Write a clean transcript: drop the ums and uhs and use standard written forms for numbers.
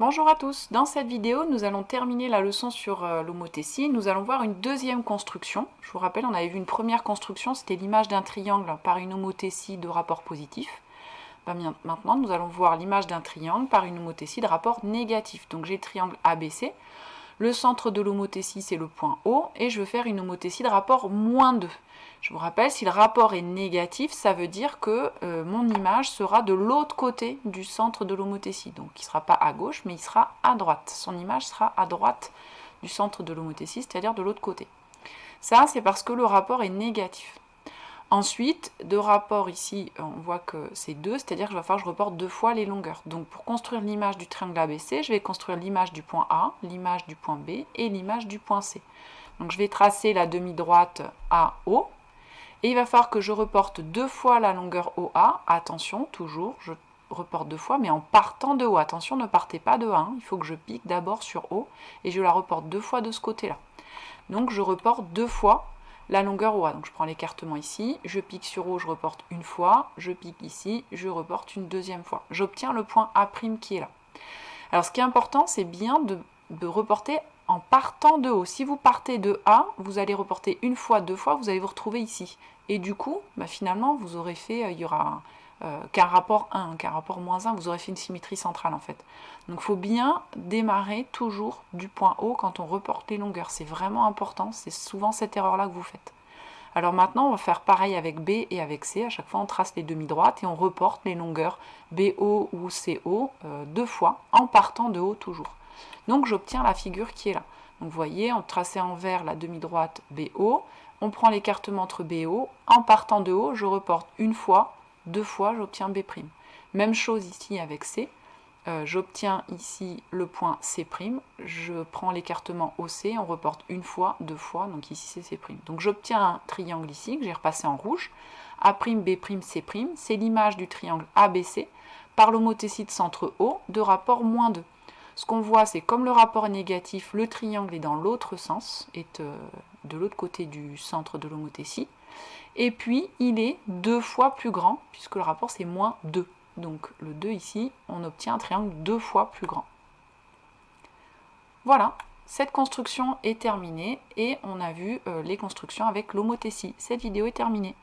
Bonjour à tous, dans cette vidéo nous allons terminer la leçon sur l'homothétie. Nous allons voir une deuxième construction. Je vous rappelle, on avait vu une première construction, c'était l'image d'un triangle par une homothétie de rapport positif. Maintenant nous allons voir l'image d'un triangle par une homothétie de rapport négatif. Donc j'ai le triangle ABC, le centre de l'homothétie c'est le point O et je veux faire une homothétie de rapport -2. Je vous rappelle, si le rapport est négatif, ça veut dire que mon image sera de l'autre côté du centre de l'homothétie. Donc il ne sera pas à gauche, mais il sera à droite. Son image sera à droite du centre de l'homothétie, c'est-à-dire de l'autre côté. Ça, c'est parce que le rapport est négatif. Ensuite, de rapport ici, on voit que c'est 2, c'est-à-dire que je vais falloir que je reporte 2 fois les longueurs. Donc pour construire l'image du triangle ABC, je vais construire l'image du point A, l'image du point B et l'image du point C. Donc je vais tracer la demi-droite AO. Et il va falloir que je reporte 2 fois la longueur OA. Attention, toujours, je reporte 2 fois, mais en partant de O. Attention, ne partez pas de 1. Il faut que je pique d'abord sur O et je la reporte 2 fois de ce côté-là. Donc je reporte 2 fois la longueur OA. Donc je prends l'écartement ici, je pique sur O, je reporte une fois, je pique ici, je reporte une deuxième fois. J'obtiens le point A' qui est là. Alors ce qui est important, c'est bien de reporter en partant de haut. Si vous partez de A, vous allez reporter une fois, 2 fois, vous allez vous retrouver ici. Et du coup, finalement, vous aurez fait, il y aura qu'un rapport 1, qu'un rapport -1, vous aurez fait une symétrie centrale en fait. Donc il faut bien démarrer toujours du point haut quand on reporte les longueurs. C'est vraiment important, c'est souvent cette erreur-là que vous faites. Alors maintenant, on va faire pareil avec B et avec C. À chaque fois, on trace les demi-droites et on reporte les longueurs BO ou CO 2 fois, en partant de haut toujours. Donc j'obtiens la figure qui est là. Donc vous voyez, on trace en vert la demi-droite BO, on prend l'écartement entre BO, en partant de haut, je reporte une fois, 2 fois, j'obtiens B'. Même chose ici avec C. J'obtiens ici le point C', je prends l'écartement OC, on reporte une fois, 2 fois, donc ici c'est C'. Donc j'obtiens un triangle ici que j'ai repassé en rouge, A', B', C', c'est l'image du triangle ABC par l'homothétie de centre O de rapport -2. Ce qu'on voit, c'est comme le rapport est négatif, le triangle est dans l'autre sens, est de l'autre côté du centre de l'homothétie, et puis il est 2 fois plus grand, puisque le rapport c'est -2. Donc le 2 ici, on obtient un triangle 2 fois plus grand. Voilà, cette construction est terminée et on a vu les constructions avec l'homothétie. Cette vidéo est terminée.